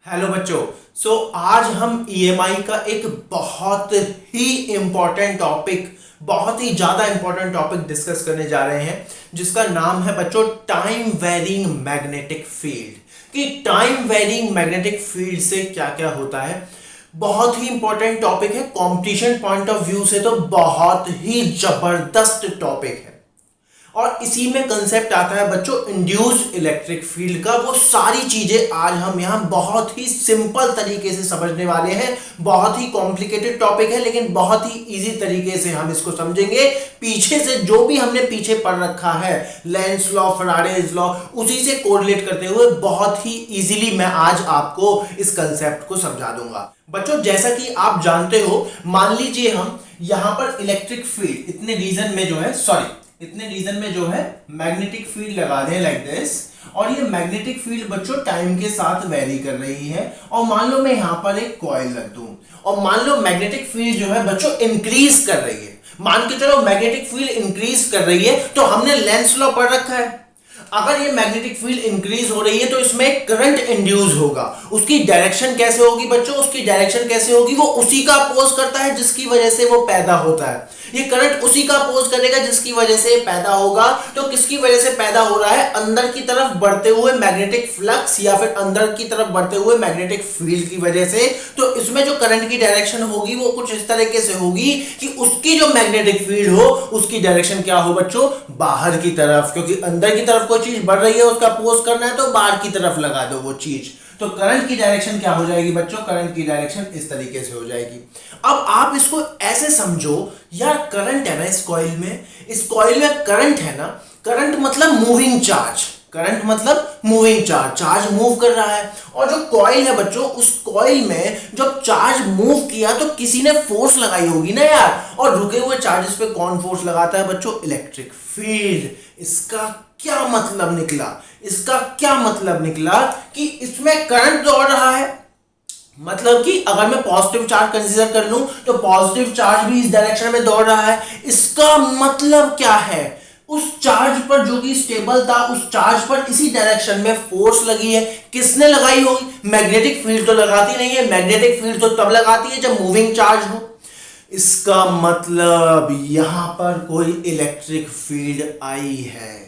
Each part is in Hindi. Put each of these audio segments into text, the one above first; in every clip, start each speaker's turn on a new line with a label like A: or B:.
A: हेलो बच्चों। आज हम ईएमआई का एक बहुत ही इंपॉर्टेंट टॉपिक, बहुत ही ज्यादा इंपॉर्टेंट टॉपिक डिस्कस करने जा रहे हैं, जिसका नाम है बच्चों टाइम वेरिंग मैग्नेटिक फील्ड। कि टाइम वेरिंग मैग्नेटिक फील्ड से क्या क्या होता है। बहुत ही इंपॉर्टेंट टॉपिक है, कंपटीशन पॉइंट ऑफ व्यू से तो बहुत ही जबरदस्त टॉपिक है। और इसी में कंसेप्ट आता है बच्चों इंड्यूस्ड इलेक्ट्रिक फील्ड का। वो सारी चीजें आज हम यहां बहुत ही सिंपल तरीके से समझने वाले हैं। बहुत ही कॉम्प्लिकेटेड टॉपिक है, लेकिन बहुत ही इजी तरीके से हम इसको समझेंगे। पीछे से जो भी हमने पीछे पढ़ रखा है, लेंस लॉ, फैराडेज लॉ, उसी से कोरिलेट करते हुए बहुत ही इजीली मैं आज आपको इस कंसेप्ट को समझा दूंगा। बच्चों जैसा कि आप जानते हो, मान लीजिए हम यहां पर इलेक्ट्रिक फील्ड इतने रीजन में जो है मैग्नेटिक फील्ड लगा दें लाइक दिस। और ये मैग्नेटिक फील्ड बच्चों टाइम के साथ वेरी कर रही है। और मान लो मैं यहां पर एक कॉइल रख दूं और मान लो मैग्नेटिक फील्ड जो है बच्चों इंक्रीज कर रही है। मान के चलो मैग्नेटिक फील्ड इंक्रीज कर रही है, तो हमने लेंस लॉ पढ़ रखा है। अगर ये मैग्नेटिक फील्ड इंक्रीज हो रही है तो इसमें करंट इंड्यूस होगा। उसकी डायरेक्शन कैसे होगी बच्चों? उसकी डायरेक्शन कैसे होगी? वो उसी का अपोज करता है जिसकी वजह से वो पैदा होता है। ये करंट उसी का अपोज करेगा जिसकी वजह से पैदा होगा। तो किसकी वजह से पैदा हो रहा है? अंदर की तरफ बढ़ते हुए मैग्नेटिक फ्लक्स या फिर अंदर की तरफ बढ़ते हुए मैग्नेटिक फील्ड की वजह से। तो इसमें जो करंट की डायरेक्शन होगी वो कुछ इस तरीके से होगी कि उसकी जो मैग्नेटिक फील्ड हो उसकी डायरेक्शन क्या हो बच्चों? बाहर की तरफ। क्योंकि अंदर की तरफ कोई चीज बढ़ रही है, उसका अपोज करना है, तो बाहर की तरफ लगा दो वो चीज। तो करंट की डायरेक्शन क्या हो जाएगी बच्चों? करंट की डायरेक्शन इस तरीके से हो जाएगी। अब आप इसको ऐसे समझो, यार करंट है ना इस कॉइल में करंट है ना। करंट मतलब मूविंग चार्ज, करंट मतलब मूविंग चार्ज, चार्ज मूव कर रहा है। और जो कॉइल है बच्चों, उस कॉइल में जब चार्ज मूव किया तो किसी ने फोर्स लगाई होगी ना यार। और रुके हुए चार्जेस पे कौन फोर्स लगाता है बच्चों? Electric field. इसका क्या मतलब निकला? इसका क्या मतलब निकला कि इसमें करंट दौड़ रहा है। मतलब कि अगर मैं पॉजिटिव चार्ज कंसीडर कर लूं तो पॉजिटिव चार्ज भी इस डायरेक्शन में दौड़ रहा है। इसका मतलब क्या है? उस चार्ज पर जो कि स्टेबल था, उस चार्ज पर इसी डायरेक्शन में फोर्स लगी है। किसने लगाई होगी? मैग्नेटिक फील्ड तो लगाती नहीं है। मैग्नेटिक फील्ड तो तब लगाती है जब मूविंग चार्ज हो। इसका मतलब यहां पर कोई इलेक्ट्रिक फील्ड आई है।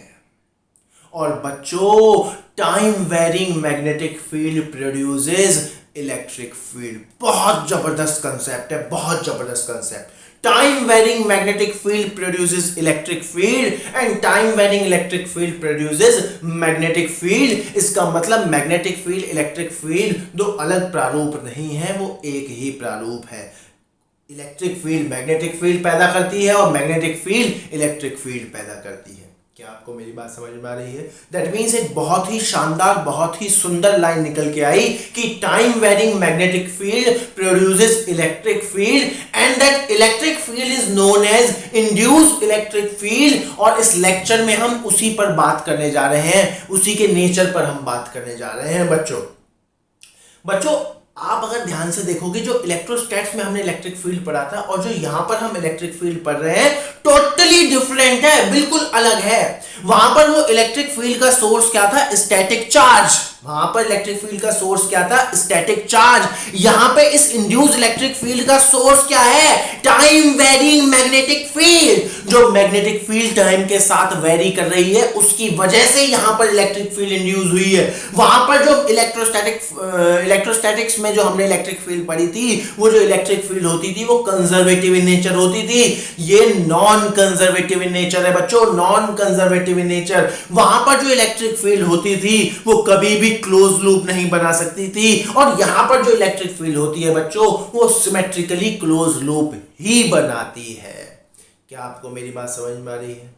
A: और बच्चों time varying magnetic field produces electric field. बहुत जबरदस्त कंसेप्ट है, बहुत जबरदस्त concept. Time varying magnetic field produces electric field and time varying electric field produces magnetic field. इसका मतलब मैग्नेटिक फील्ड, इलेक्ट्रिक फील्ड दो अलग प्रारूप नहीं है, वो एक ही प्रारूप है। इलेक्ट्रिक फील्ड मैग्नेटिक फील्ड पैदा करती है और मैग्नेटिक फील्ड इलेक्ट्रिक फील्ड पैदा करती है। क्या आपको मेरी बात समझ में आ रही है? दैट मीन्स एक बहुत ही शानदार, बहुत ही सुंदर लाइन निकल के आई कि time varying magnetic field produces electric field and that electric field is known as induced electric field. और इस लेक्चर में हम उसी पर बात करने जा रहे हैं, उसी के नेचर पर हम बात करने जा रहे हैं बच्चों आप अगर ध्यान से देखोगे, जो इलेक्ट्रोस्टैट्स में हमने इलेक्ट्रिक फील्ड पढ़ा था और जो यहां पर हम इलेक्ट्रिक फील्ड पढ़ रहे हैं, टोटली डिफरेंट है, बिल्कुल अलग है। वहां पर वो इलेक्ट्रिक फील्ड का सोर्स क्या था? Static charge. वहां पर इलेक्ट्रिक फील्ड का सोर्स क्या था? Static charge. यहां पे इस इंड्यूस्ड इलेक्ट्रिक फील्ड का सोर्स क्या है? Time varying magnetic field. जो मैग्नेटिक फील्ड टाइम के साथ वेरी कर रही है, उसकी वजह से यहां पर इलेक्ट्रिक फील्ड इंड्यूस हुई है। वहां पर जो इलेक्ट्रोस्टैटिक्स में जो हमने इलेक्ट्रिक फील्ड पढ़ी थी, वो जो इलेक्ट्रिक फील्ड होती थी वो कंजर्वेटिव इन नेचर होती थी। ये नॉन कंजर्वेटिव इन नेचर है बच्चों, नॉन कंजर्वेटिव इन नेचर। वहां पर जो इलेक्ट्रिक फील्ड होती थी वो कभी भी क्लोज लूप नहीं बना सकती थी। और यहां पर जो इलेक्ट्रिक फील्ड होती है बच्चों, वो सिमेट्रिकली क्लोज लूप ही बनाती है। क्या आपको मेरी बात समझ में आ रही है?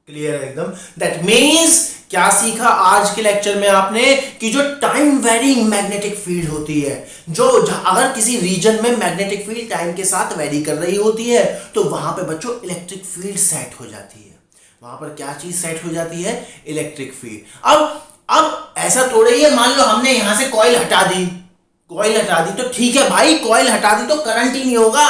A: क्लियर है एकदम? दैट मीन्स क्या सीखा आज के लेक्चर में आपने? कि जो टाइम वेरिंग मैग्नेटिक फील्ड होती है, जो अगर किसी रीजन में मैग्नेटिक फील्ड टाइम के साथ वेरी कर रही होती है, तो वहां पे बच्चों इलेक्ट्रिक फील्ड सेट हो जाती है। वहां पर क्या चीज सेट हो जाती है? Electric field. अब ऐसा थोड़ा ही है, मान लो हमने यहां से कॉइल हटा दी तो ठीक है भाई, कॉइल हटा दी तो करंट ही नहीं होगा,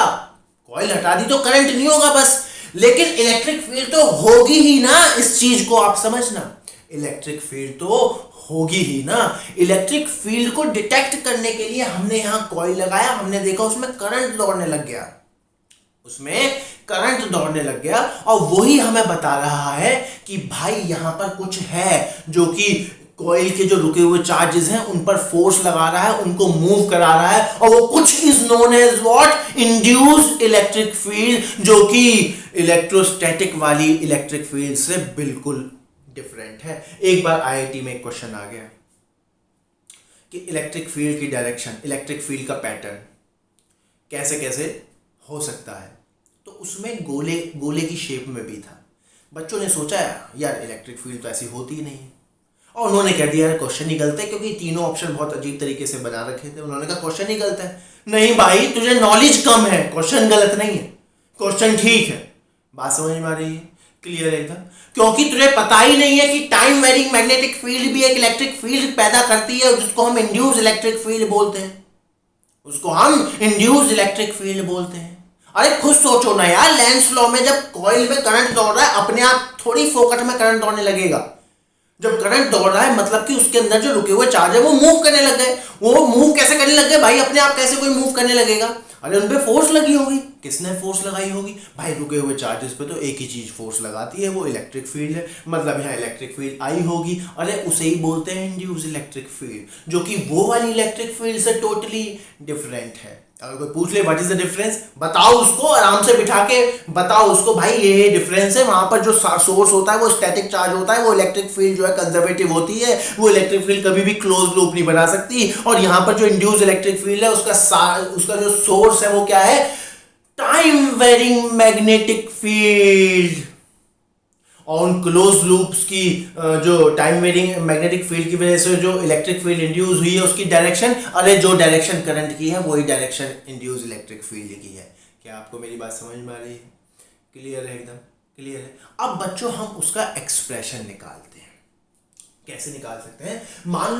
A: कॉइल हटा दी तो करंट नहीं होगा बस। लेकिन इलेक्ट्रिक फील्ड तो होगी ही ना। इस चीज को आप समझना, इलेक्ट्रिक फील्ड तो होगी ही ना। इलेक्ट्रिक फील्ड को डिटेक्ट करने के लिए हमने यहाँ कॉइल लगाया, हमने देखा उसमें करंट दौड़ने लग गया, और वही हमें बता रहा है कि भाई यहां पर कुछ है जो कि कॉइल के जो रुके हुए चार्जेस हैं उन पर फोर्स लगा रहा है, उनको मूव करा रहा है, और वो कुछ is known as what, induced electric field, जो कि इलेक्ट्रोस्टैटिक वाली इलेक्ट्रिक फील्ड से बिल्कुल डिफरेंट है। एक बार आईआईटी में एक क्वेश्चन आ गया कि इलेक्ट्रिक फील्ड की डायरेक्शन, इलेक्ट्रिक फील्ड का पैटर्न कैसे कैसे हो सकता है, तो उसमें गोले की शेप में भी था। बच्चों ने सोचा यार इलेक्ट्रिक फील्ड तो ऐसी होती ही नहीं है, और उन्होंने कह दिया क्वेश्चन ही गलत है, क्योंकि तीनों ऑप्शन बहुत अजीब तरीके से बना रखे थे। उन्होंने कहा क्वेश्चन ही गलत है। नहीं भाई, तुझे नॉलेज कम है, क्वेश्चन गलत नहीं है, क्वेश्चन ठीक है। बात समझ में आ रही है? क्लियर है एकदम? क्योंकि तुझे पता ही नहीं है कि टाइम वेरिंग मैग्नेटिक फील्ड भी एक इलेक्ट्रिक फील्ड पैदा करती है, जिसको हम इंड्यूस्ड इलेक्ट्रिक फील्ड बोलते हैं, अरे खुद सोचो ना यार, लेंस लॉ में जब कॉइल में करंट दौड़ रहा है, अपने आप थोड़ी फोकट में करंट दौड़ने लगेगा। जब करंट दौड़ रहा है मतलब कि उसके अंदर जो रुके हुए चार्ज है वो मूव करने लग गए। वो मूव कैसे करने लग गए भाई? अपने आप कैसे कोई मूव करने लगेगा? अरे उन पे फोर्स लगी होगी। किसने फोर्स लगाई होगी भाई? रुके हुए चार्जेस पे तो एक ही चीज फोर्स लगाती है, वो इलेक्ट्रिक फील्ड है। मतलब यहाँ इलेक्ट्रिक फील्ड आई होगी, अरे उसे ही बोलते हैं इंड्यूस्ड इलेक्ट्रिक फील्ड, जो कि वो वाली इलेक्ट्रिक फील्ड से टोटली डिफरेंट है। अगर कोई पूछ ले व्हाट इज द डिफरेंस, बताओ उसको, आराम से बिठा के बताओ उसको, भाई ये डिफरेंस है। वहां पर जो सोर्स होता है वो स्टैटिक चार्ज होता है, वो इलेक्ट्रिक फील्ड जो है कंजर्वेटिव होती है, वो इलेक्ट्रिक फील्ड कभी भी क्लोज लूप नहीं बना सकती। और यहाँ पर जो इंड्यूस्ड इलेक्ट्रिक फील्ड है उसका जो सोर्स है वो क्या है? Time varying magnetic field. और उन क्लोज लूप्स की जो टाइम वेरिंग मैग्नेटिक फील्ड की वजह से जो इलेक्ट्रिक फील्ड इंड्यूस हुई है उसकी डायरेक्शन, अरे जो डायरेक्शन करंट की है वही डायरेक्शन इंड्यूस इलेक्ट्रिक फील्ड की है। क्या आपको मेरी बात समझ में आ रही है? क्लियर है? एकदम क्लियर है। अब बच्चों हम उसका एक्सप्रेशन निकालते हैं। कैसे निकाल सकते हैं? मान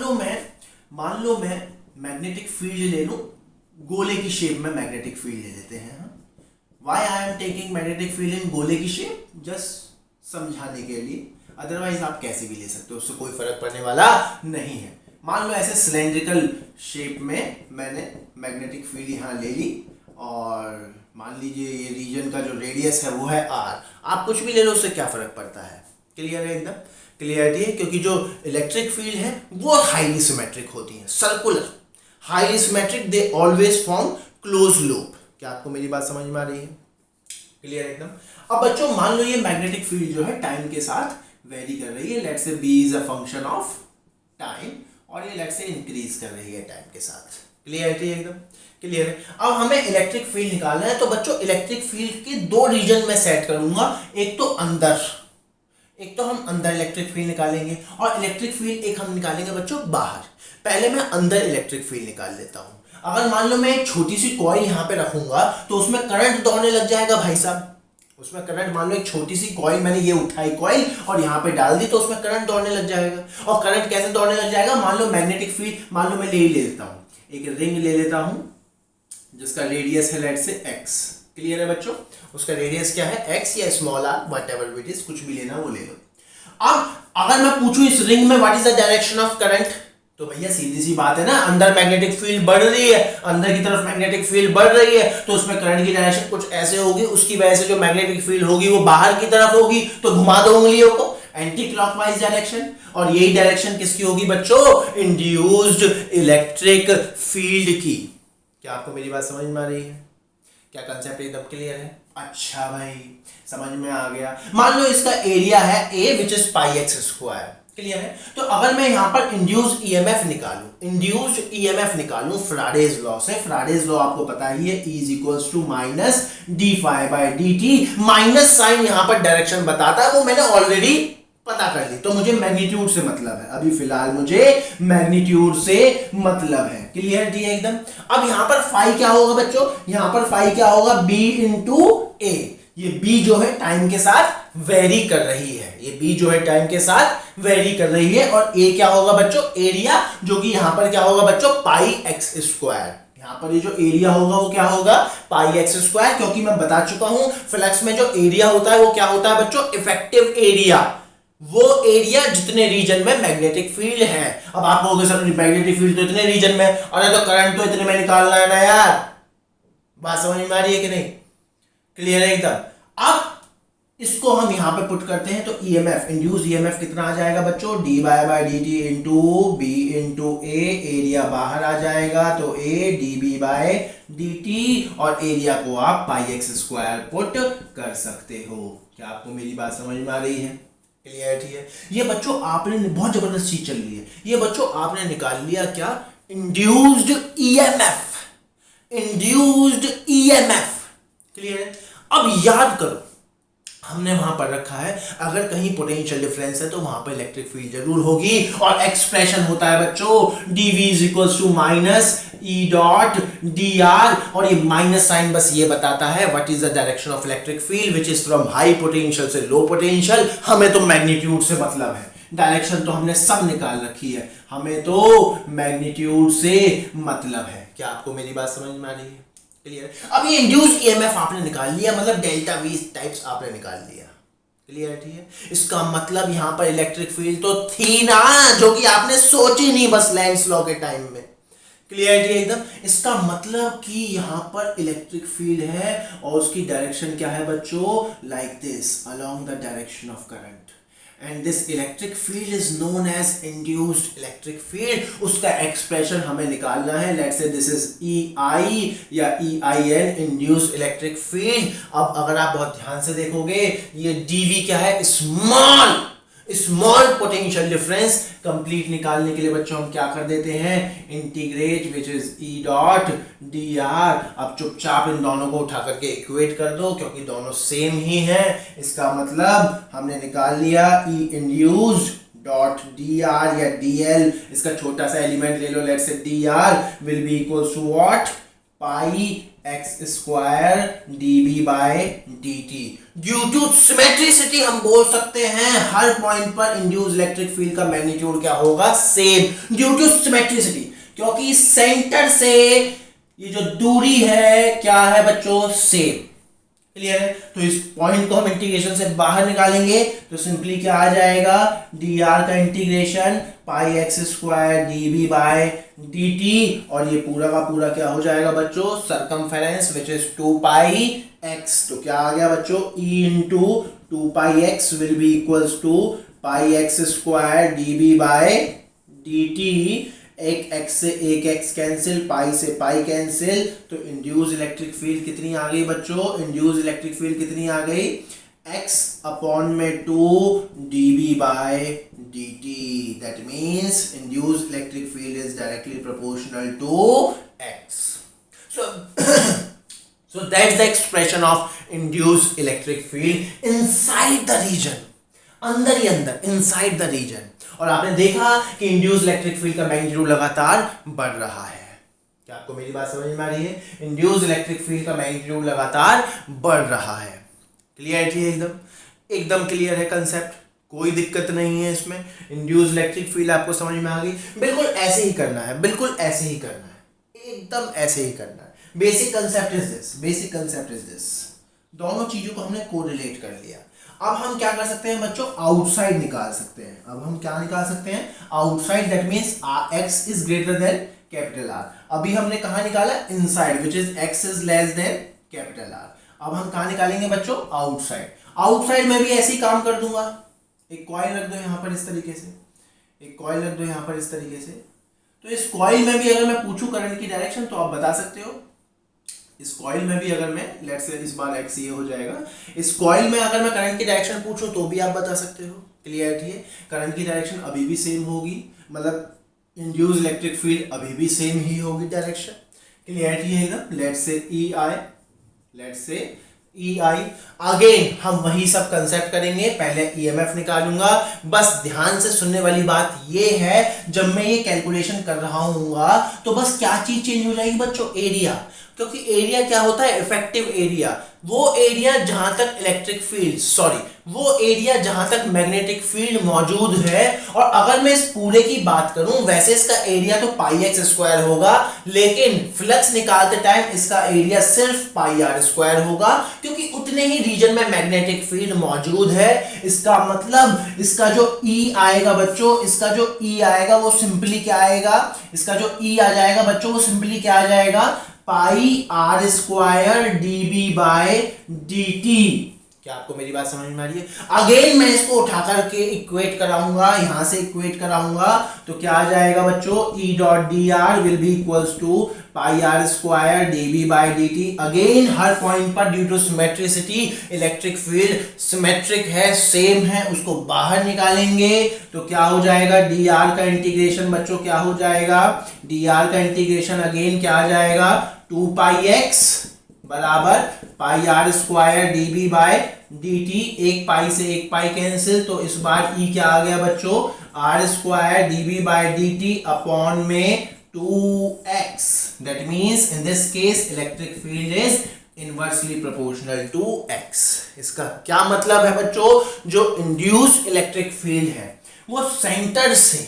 A: लो मैं मैग्नेटिक फील्ड ले लूं, गोले की शेप में मैग्नेटिक फील्ड ले लेते हैं। Why I am taking magnetic field इन गोले की शेप? जस्ट समझाने के लिए, अदरवाइज आप कैसे भी ले सकते हो, उससे कोई फर्क पड़ने वाला नहीं है। मान लो ऐसे सिलेंड्रिकल शेप में मैंने मैग्नेटिक फील्ड यहाँ ले ली, और मान लीजिए ये रीजन का जो रेडियस है वो है r। आप कुछ भी ले लो, उससे क्या फर्क पड़ता है? क्लियर है? एकदम क्लियरिटी है। क्योंकि जो इलेक्ट्रिक फील्ड है वो हाईली सिमेट्रिक होती है, circular, highly symmetric, they always form close loop. क्या आपको मेरी बात समझ में आ रही है? क्लियर एकदम। अब बच्चों मान लो ये मैग्नेटिक फील्ड जो है टाइम के साथ वेरी कर रही है, let's say b is a function of time, और ये लेट्स से इंक्रीज कर रही है टाइम के साथ। क्लियरिटी एकदम क्लियर है। अब हमें इलेक्ट्रिक फील्ड निकालना है, तो बच्चों इलेक्ट्रिक फील्ड के दो रीजन में सेट करूंगा। एक तो हम अंदर इलेक्ट्रिक फील्ड निकालेंगे, और इलेक्ट्रिक फील्ड एक हम निकालेंगे बच्चों बाहर। पहले मैं अंदर इलेक्ट्रिक फील्ड निकाल लेता हूं। अगर मान लो मैं एक छोटी सी कॉइल यहाँ पे रखूंगा तो उसमें करंट दौड़ने लग जाएगा भाई साहब। उसमें करंट, मान लो एक छोटी सी कॉइल, मैंने ये उठाई कॉइल और यहाँ पे डाल दी, तो उसमें करंट दौड़ने लग जाएगा। और करंट कैसे दौड़ने लग जाएगा? मान लो मैग्नेटिक फील्ड, मान लो मैं ले लेता हूँ, एक रिंग ले लेता हूँ जिसका रेडियस है लेट्स से x। क्लियर है बच्चों? उसका रेडियस क्या है? x या small r, whatever it is, कुछ भी लेना वो ले लो। अब अगर मैं पूछूं इस रिंग में what is the direction of current, तो भैया सीधी सी बात है ना, अंदर मैग्नेटिक फील्ड बढ़ रही है, अंदर की तरफ मैग्नेटिक फील्ड बढ़ रही है, तो उसमें करंट की डायरेक्शन कुछ ऐसे होगी, उसकी वजह से जो मैग्नेटिक फील्ड होगी वो बाहर की तरफ होगी, तो घुमा दो उंगलियों को एंटी क्लॉकवाइज डायरेक्शन। और यही डायरेक्शन किसकी होगी बच्चों? इंड्यूस्ड इलेक्ट्रिक फील्ड की। क्या आपको मेरी बात समझ में आ रही है? क्या कंसेप्ट एकदम क्लियर है? अच्छा भाई समझ में आ गया। मान लो इसका एरिया है a which is pi x square. Clear है? तो अगर मैं यहां पर इंड्यूस्ड ईएमएफ निकालूं फैराडेज लॉ से, फैराडेज लॉ आपको पता ही है, E is equals to minus d phi by d t. Minus sign यहां पर डायरेक्शन बताता है, वो मैंने ऑलरेडी पता कर ली, तो मुझे मैग्नीट्यूड से मतलब है, अभी फिलहाल मुझे मैग्नीट्यूड से मतलब है। क्लियर है एकदम? अब यहां पर फाई क्या होगा बच्चों? यहां पर फाई क्या होगा? b इंटू ए। ये b जो है टाइम के साथ वेरी कर रही है, ये b जो है टाइम के साथ वेरी कर रही है, और a क्या होगा बच्चों? एरिया, जो कि यहां पर क्या होगा बच्चों? पाई एक्स स्क्वायर। यहां पर ये जो एरिया होगा वो क्या होगा? पाई एक्स स्क्वायर। क्योंकि मैं बता चुका हूं फ्लक्स में जो एरिया होता है वो क्या होता है बच्चों? Effective area. वो एरिया जितने रीजन में मैग्नेटिक फील्ड है। अब आप कहोगे सर मैग्नेटिक फील्ड तो इतने रीजन में, अरे तो करंट तो इतने में निकालना है ना यार। बात समझ में आ रही है कि नहीं? क्लियर है एकदम। अब इसको हम यहां पे पुट करते हैं तो ईएमएफ, इंड्यूस ईएमएफ कितना आ जाएगा बच्चों, d y by d t into b into a, area बाहर आ जाएगा तो a d B by d t, और एरिया को आप पाई एक्स स्क्वायर पुट कर सकते हो। क्या आपको मेरी बात समझ में आ रही है? क्लियरिटी है? ये बच्चों आपने बहुत जबरदस्त चीज चल रही है, ये बच्चों आपने निकाल लिया क्या, induced EMF, induced EMF. Clear है? अब याद करो हमने वहां पर रखा है अगर कहीं पोटेंशियल डिफरेंस है तो वहां पर इलेक्ट्रिक फील्ड जरूर होगी, और एक्सप्रेशन होता है बच्चों dv is equal to minus e dot d r, और ये माइनस साइन बस ये बताता है what is the direction of electric field which is from high potential से लो पोटेंशियल। हमें तो मैग्नीट्यूड से मतलब है, डायरेक्शन तो हमने सब निकाल रखी है, हमें तो मैग्नीट्यूड से मतलब है। क्या आपको मेरी बात समझ में आ रही है? क्लियर? अब ये इंड्यूस्ड ईएमएफ आपने निकाल लिया, मतलब डेल्टा वी टाइप्स आपने निकाल लिया। क्लियर? ठीक है, इसका मतलब यहां पर इलेक्ट्रिक फील्ड तो थी ना, जो कि आपने सोची नहीं बस लेंस लॉ के टाइम में। क्लियरिटी एकदम? इसका मतलब कि यहां पर इलेक्ट्रिक फील्ड है और उसकी डायरेक्शन क्या है बच्चों, like this, along the direction of current, and this electric field is known as induced electric field। उसका एक्सप्रेशन हमें निकालना है, let's say this is EI या EIN, induced electric field। अब अगर आप बहुत ध्यान से देखोगे ये dV क्या है, स्मॉल पोटेंशियल डिफरेंस। कंप्लीट निकालने के लिए बच्चों हम क्या कर देते हैं, integrate which is E dot d are. अब चुपचाप इन दोनों को उठा करके इक्वेट कर दो क्योंकि दोनों सेम ही हैं। इसका मतलब हमने निकाल लिया E induced dot d r या डी एल, इसका छोटा सा एलिमेंट ले लो, let's say d r will be equal to what, pi x square d B by d t. Due to symmetricity हम बोल सकते हैं हर पॉइंट पर इंड्यूस्ड इलेक्ट्रिक फील्ड का मैग्नीट्यूड क्या होगा, सेम, ड्यू टू सिमेट्रिसिटी, क्योंकि सेंटर से ये जो दूरी है क्या है बच्चों, सेम। क्लियर है? तो इस पॉइंट को हम इंटीग्रेशन से बाहर निकालेंगे तो सिंपली क्या आ जाएगा, डी आर का integration pi x square d B by d t, और ये पूरा का पूरा क्या हो जाएगा बच्चों, circumference which is 2 pi x. तो क्या आ गया बच्चों, E into 2 pi x will be equals to pi x square d B by d t. एक x से एक x कैंसिल, पाई से पाई कैंसिल, तो इंड्यूस इलेक्ट्रिक फील्ड कितनी आ गई बच्चों, इंड्यूस इलेक्ट्रिक फील्ड कितनी आ गई, x अपॉन में 2 dB by dt। That means induce electric field is directly proportional to x। So that's the expression of induced electric field inside the region, अंदर ही अंदर, इनसाइड द रीजन। और आपने देखा कि इंड्यूस्ड इलेक्ट्रिक फील्ड का मैग्नीट्यूड लगातार बढ़ रहा है। क्या आपको मेरी बात समझ में आ रही है? इंड्यूस्ड इलेक्ट्रिक फील्ड का मैग्नीट्यूड लगातार बढ़ रहा है। क्लियरिटी है? एकदम क्लियर है कंसेप्ट, कोई दिक्कत नहीं है इसमें। इंड्यूस्ड इलेक्ट्रिक फील्ड आपको समझ में आ गई। बिल्कुल ऐसे ही करना है, बिल्कुल ऐसे ही करना है, एकदम ऐसे ही करना है। बेसिक कंसेप्ट इज दिस, दोनों चीजों को हमने कोरिलेट कर लिया। अब हम क्या कर सकते हैं बच्चों, आउटसाइड निकाल सकते हैं। अब हम क्या निकाल सकते हैं, outside, that means x is greater then capital R। अभी हमने कहा निकाला, inside which is x is less then capital R। अब हम कहा निकालेंगे बच्चों, आउटसाइड। आउटसाइड में भी ऐसे ही काम कर दूंगा, एक कॉइल रख दो यहां पर इस तरीके से, एक कॉइल रख दो यहां पर इस तरीके से। तो इस कॉइल में भी अगर मैं पूछूं करंट की डायरेक्शन तो आप बता सकते हो। इस कॉइल में भी अगर मैं, लेट्स से इस बार x ये हो जाएगा, इस कॉइल में अगर मैं करंट की डायरेक्शन पूछूं तो भी आप बता सकते हो। क्लियरिटी है? करंट की डायरेक्शन अभी भी सेम होगी, मतलब इंड्यूस्ड इलेक्ट्रिक फील्ड अभी भी सेम ही होगी डायरेक्शन। क्लियरिटी है ना? लेट्स से EI अगेन हम वही सब कंसेप्ट करेंगे। पहले EMF निकालूंगा। बस ध्यान से सुनने वाली बात ये है, जब मैं ये कैलकुलेशन कर रहा हूँगा तो बस क्या चीज चेंज हो जाएगी बच्चों, एरिया। क्योंकि एरिया क्या होता है, इफेक्टिव एरिया। वो एरिया जहां तक इलेक्ट्रिक फील्ड वो एरिया जहां तक मैग्नेटिक फील्ड मौजूद है। और अगर मैं इस पूरे की बात करूं, वैसे इसका एरिया तो पाई एक्स स्क्वायर होगा, लेकिन फ्लक्स निकालते टाइम इसका एरिया सिर्फ पाई आर स्क्वायर होगा, क्योंकि उतने ही रीजन में मैग्नेटिक फील्ड मौजूद है। इसका मतलब इसका जो ई आएगा बच्चों, इसका जो ई आएगा वो सिंपली क्या आएगा, इसका जो ई आ जाएगा बच्चों वो सिंपली क्या आ जाएगा, pi r square d B by d t. क्या आपको मेरी बात समझ में आ रही है? अगेन मैं इसको उठा करके इक्वेट कराऊंगा, यहां से इक्वेट कराऊंगा तो क्या आ जाएगा बच्चों, E dot d r will be equals to pi r square d B by d t. Again हर पॉइंट पर due to symmetricity electric field symmetric है, सेम है, उसको बाहर निकालेंगे तो क्या हो जाएगा, डी आर का इंटीग्रेशन बच्चों क्या हो जाएगा, डी आर का इंटीग्रेशन अगेन क्या आ जाएगा, 2 पाई एक्स बराबर pi r square d B by d t. एक पाई से एक पाई कैंसिल, तो इस बार ई क्या आ गया बच्चों, r square d B by d t upon में 2x। That means in this case electric field is inversely proportional to x। इसका क्या मतलब है बच्चों, जो इंड्यूस्ड इलेक्ट्रिक फील्ड है वो सेंटर से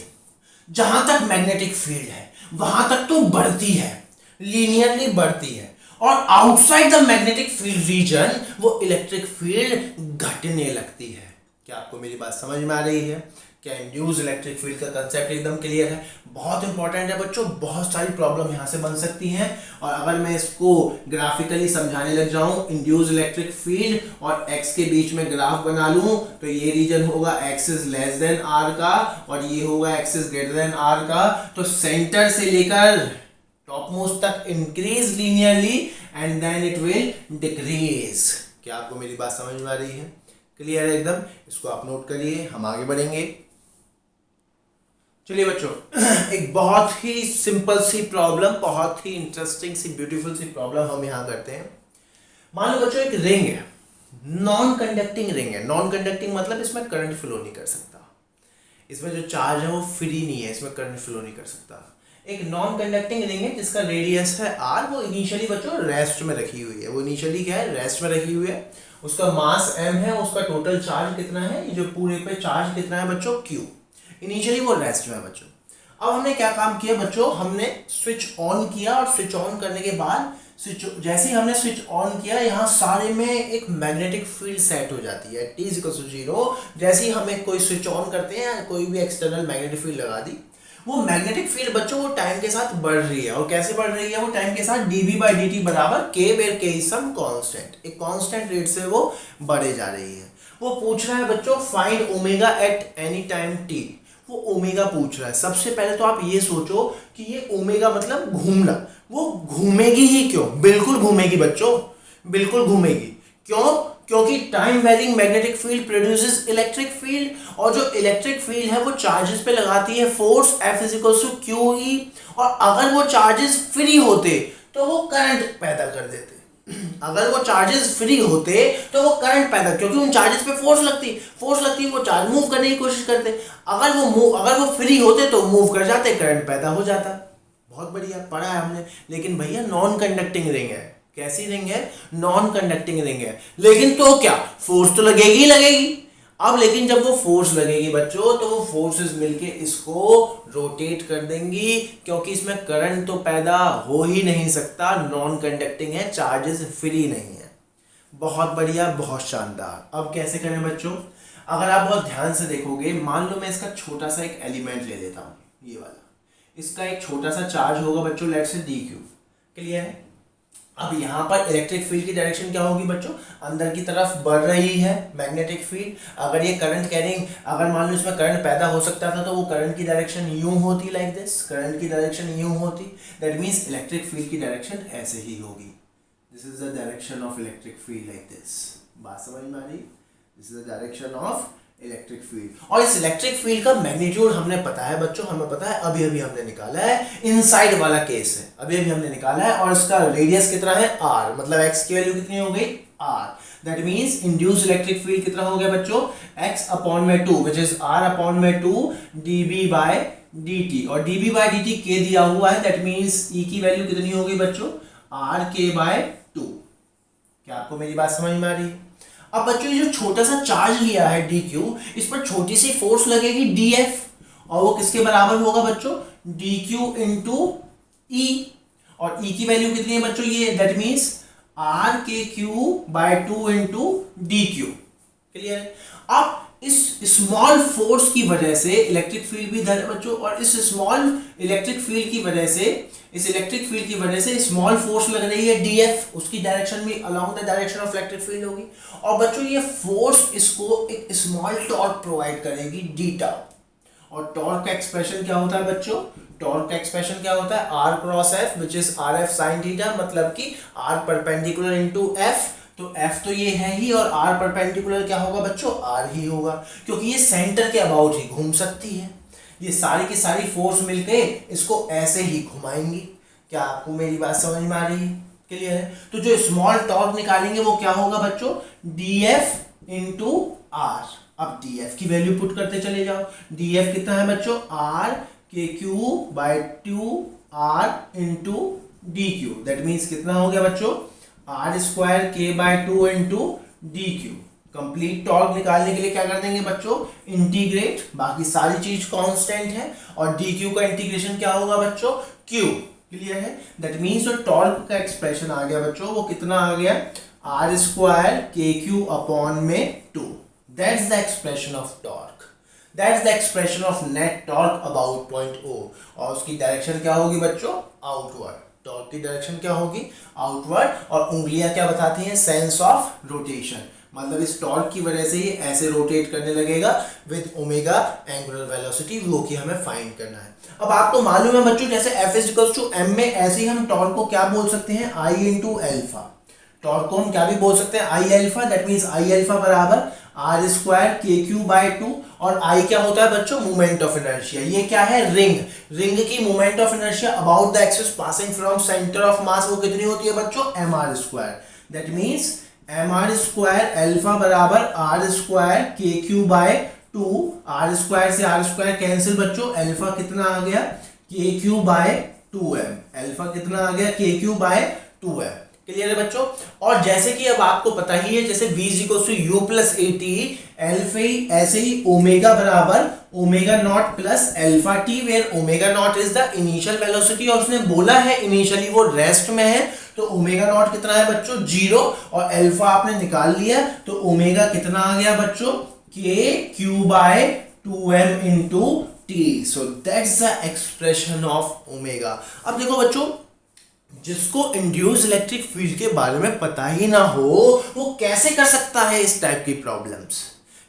A: जहां तक मैग्नेटिक फील्ड है वहां तक तो बढ़ती है, लीनियरली बढ़ती है, और outside the magnetic field region वो इलेक्ट्रिक फील्ड घटने लगती है। क्या आपको मेरी बात समझ में आ रही है? क्या इंड्यूस इलेक्ट्रिक फील्ड का कंसेप्ट एकदम क्लियर है? बहुत इंपॉर्टेंट है बच्चों, बहुत सारी प्रॉब्लम यहां से बन सकती हैं। और अगर मैं इसको ग्राफिकली समझाने लग जाऊं, इंड्यूस इलेक्ट्रिक फील्ड और एक्स के बीच में ग्राफ बना लूं, तो ये रीजन होगा x is less than r का और ये होगा x is greater than r का। तो सेंटर से लेकर टॉप मोस्ट तक increase linearly and then it will decrease. क्या आपको मेरी बात समझ में आ रही है? क्लियर है एकदम? इसको आप नोट करिए, हम आगे बढ़ेंगे। चलिए बच्चों, एक बहुत ही सिंपल सी प्रॉब्लम, बहुत ही इंटरेस्टिंग सी ब्यूटीफुल सी प्रॉब्लम हम यहां करते हैं। मान लो बच्चों एक रिंग है, नॉन कंडक्टिंग रिंग है। नॉन कंडक्टिंग मतलब इसमें करंट फ्लो नहीं कर सकता, इसमें जो चार्ज है वो फ्री नहीं है, इसमें करंट फ्लो नहीं कर सकता। एक नॉन कंडक्टिंग रिंग है जिसका रेडियस है r, वो इनिशियली बच्चों रेस्ट में रखी हुई है। वो इनिशियली क्या है, रेस्ट में रखी हुई है। उसका मास m है, उसका टोटल चार्ज कितना है, ये जो पूरे पे चार्ज कितना है बच्चों, q। इनिशियली वो रेस्ट में है बच्चों। अब हमने क्या काम किया बच्चों, हमने स्विच ऑन किया और स्विच ऑन करने के बाद जैसे ही हमने स्विच ऑन किया, यहाँ सारे में एक मैग्नेटिक फील्ड सेट हो जाती है T = 0। जैसे ही हमें कोई स्विच ऑन करते हैं, कोई भी एक्सटर्नल मैग्नेटिक फील्ड लगा दी, वो मैग्नेटिक फील्ड बच्चों वो टाइम के साथ बढ़ रही है। और कैसे बढ़ रही है वो टाइम के साथ, dB by dt बराबर k where k is some constant, एक कांस्टेंट रेट से वो बढ़े जा रही है। वो पूछ रहा है बच्चों find omega at any time t। वो ओमेगा पूछ रहा है। सबसे पहले तो आप ये सोचो कि ये ओमेगा मतलब घूमना, वो घूमेगी ही क्यों? बिल्कुल घूमेगी बच्चों, बिल्कुल घूमेगी। क्यों? क्योंकि time varying magnetic field produces electric field, और जो इलेक्ट्रिक फील्ड है वो चार्जेस पे लगाती है फोर्स F = QE। और अगर वो चार्जेस फ्री होते तो वो करंट पैदा कर देते। अगर वो चार्जेस फ्री होते तो वो करंट पैदा, क्योंकि उन चार्जेस पे फोर्स लगती वो चार्ज मूव करने की कोशिश करते। अगर वो फ्री होते तो मूव कर जाते, करंट पैदा हो जाता। बहुत बढ़िया पढ़ा है हमने। लेकिन भैया नॉन कंडक्टिंग रिंग है। कैसी रिंग है? नॉन कंडक्टिंग रिंग है। लेकिन तो क्या, फोर्स तो लगेगी। अब लेकिन जब वो फोर्स लगेगी बच्चों, तो वो फोर्सेस मिलके इसको रोटेट कर देंगी, क्योंकि इसमें करंट तो पैदा हो ही नहीं सकता, नॉन कंडक्टिंग है, चार्जेस फ्री नहीं है। बहुत बढ़िया, बहुत शानदार। अब कैसे करें बच्चों? अगर आप बहुत ध्यान से देखोगे, मान लो मैं इसका छोटा सा एक एलिमेंट ले लेता हूँ, ये वाला। इसका एक छोटा सा चार्ज होगा बच्चों, लेट्स से dq। क्लियर है? अब यहाँ पर इलेक्ट्रिक फील्ड की डायरेक्शन क्या होगी बच्चों? अंदर की तरफ बढ़ रही है मैग्नेटिक फील्ड। अगर ये करंट कैरिंग, अगर मान लो इसमें करंट पैदा हो सकता था, तो वो करंट की डायरेक्शन यूं होती, लाइक दिस। करंट की डायरेक्शन यूं होती। दैट मीन्स इलेक्ट्रिक फील्ड की डायरेक्शन ऐसे ही होगी। This is the direction of electric field, like this. बात समझ में आ रही? This is the direction of electric field. और इस इलेक्ट्रिक फील्ड का मैग्नीट्यूड हमने पता है बच्चों, हमें पता है, अभी हमने निकाला है। इनसाइड वाला केस है, अभी हमने निकाला है। और इसका रेडियस कितना है? r, मतलब x की वैल्यू कितनी हो गई? r। That means induced electric field कितना हो गया बच्चों? x/2 which is r/2 dB by dt। और dB by dt k दिया हुआ है, दैट मींस e की वैल्यू कितनी हो गई बच्चों? rk/2। क्या आपको मेरी बात समझ में आ रही है? अब बच्चों ये जो छोटा सा चार्ज लिया है डी क्यू, इस पर छोटी सी फोर्स लगेगी डी एफ, और वो किसके बराबर होगा बच्चों? डी क्यू इंटू ई, और ई की वैल्यू कितनी है बच्चों? ये that means r k q by 2 into d q. Clear है? अब इस स्मॉल फोर्स की वजह से इलेक्ट्रिक फील्ड भी इधर है बच्चों, और इस स्मॉल इलेक्ट्रिक फील्ड की वजह से, इस इलेक्ट्रिक फील्ड की वजह से स्मॉल फोर्स लग रही है डीएफ, उसकी डायरेक्शन भी along the direction of electric field होगी। और बच्चों ये फोर्स इसको एक स्मॉल टॉर्क प्रोवाइड करेगी डी टाउ। और टॉर्क का एक्सप्रेशन क्या होता है बच्चों? टॉर्क का एक्सप्रेशन क्या होता है? R cross f which is r f sine theta, मतलब कि आर परपेंडिकुलर इनटू एफ, तो एफ तो ये है ही, और आर परपेंडिकुलर क्या होगा बच्चों? आर ही होगा, क्योंकि ये सेंटर के अबाउट ही घूम सकती है। ये सारी की सारी फोर्स मिलके इसको ऐसे ही घुमाएंगी। क्या आपको मेरी बात समझ में आ रही है? क्लियर है? तो जो स्मॉल टॉर्क निकालेंगे वो क्या होगा बच्चों? D f into r. अब डी एफ की वैल्यू पुट करते चले जाओ। डी एफ कितना है बच्चों? R k q by 2 r into d q, that means कितना हो गया बच्चों? R square k by 2 into d q. Complete torque निकालने के लिए क्या कर देंगे बच्चों? इंटीग्रेट, बाकी सारी चीज कांस्टेंट है, और डी क्यू का इंटीग्रेशन क्या होगा बच्चों? क्यू। क्लियर है? दैट मीन्स जो टॉर्क का एक्सप्रेशन आ गया बच्चों, वो कितना आ गया? R square k q upon में 2। That's the expression of torque, that's the expression of net torque about point o. और उसकी डायरेक्शन क्या होगी बच्चों? आउटवर्ड। टॉर्क की डायरेक्शन क्या होगी? आउटवर्ड। और उंगलियां क्या बताती हैं? सेंस ऑफ रोटेशन, मतलब इस टॉर्क की वजह से ये ऐसे रोटेट करने लगेगा विद ओमेगा एंगुलर वेलोसिटी, वो कि हमें फाइंड करना है। अब आपको मालूम है बच्चों, जैसे f is equals to m में, ऐसे ही हम टॉर्क को क्या बोल सकते हैं? आई इंटू एल्फा। टॉर्क को हम क्या भी बोल सकते हैं? I alpha. That means I alpha बराबर r square k q by 2, और आई क्या होता है बच्चों? Moment of inertia. ये क्या है? रिंग। रिंग की moment of inertia about the axis passing from center of mass, वो कितनी होती है बच्चों? M r square. That means m r square alpha बराबर r square k q by 2। R square से आर स्क्वायर कैंसिल बच्चों, एल्फा कितना आ गया? के क्यू बाय 2m। एल्फा कितना आ गया? के क्यू बाय 2m। क्लियर है बच्चों? और जैसे कि अब आपको पता ही है, जैसे v equals to u plus a t alpha, ऐसे ही ओमेगा बराबर omega not plus alpha t, where omega not is the initial velocity, और उसने बोला है इनिशियली वो रेस्ट में है, तो ओमेगा नॉट कितना है बच्चों? 0, और एल्फा आपने निकाल लिया, तो ओमेगा कितना आ गया बच्चों? K q by 2m into t. So that's the expression of omega. अब देखो बच्चों, जिसको इंड्यूस इलेक्ट्रिक फील्ड के बारे में पता ही ना हो, वो कैसे कर सकता है इस टाइप की प्रॉब्लम्स?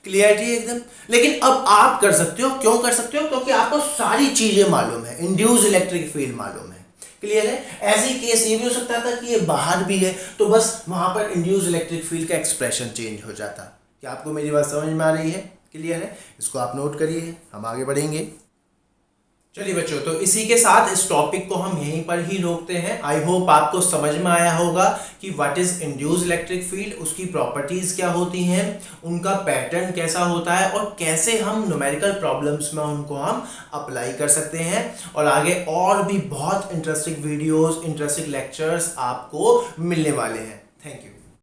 A: क्लियरिटी एकदम। लेकिन अब आप कर सकते हो। क्यों कर सकते हो? क्योंकि आपको सारी चीजें मालूम है, इंड्यूस इलेक्ट्रिक फील्ड मालूम है। क्लियर है? ऐसे ही केस ये भी हो सकता था कि ये बाहर भी है, तो बस वहां पर इंड्यूस इलेक्ट्रिक फील्ड का एक्सप्रेशन चेंज हो जाता। क्या आपको मेरी बात समझ में आ रही है? क्लियर है? इसको आप नोट करिए, हम आगे बढ़ेंगे। चलिए बच्चों, तो इसी के साथ इस टॉपिक को हम यहीं पर ही रोकते हैं। आई होप आपको समझ में आया होगा कि what is induced electric field, उसकी प्रॉपर्टीज क्या होती हैं, उनका पैटर्न कैसा होता है, और कैसे हम न्यूमेरिकल प्रॉब्लम्स में उनको हम अप्लाई कर सकते हैं। और आगे और भी बहुत इंटरेस्टिंग वीडियोस, इंटरेस्टिंग लेक्चर्स आपको मिलने वाले हैं। Thank you.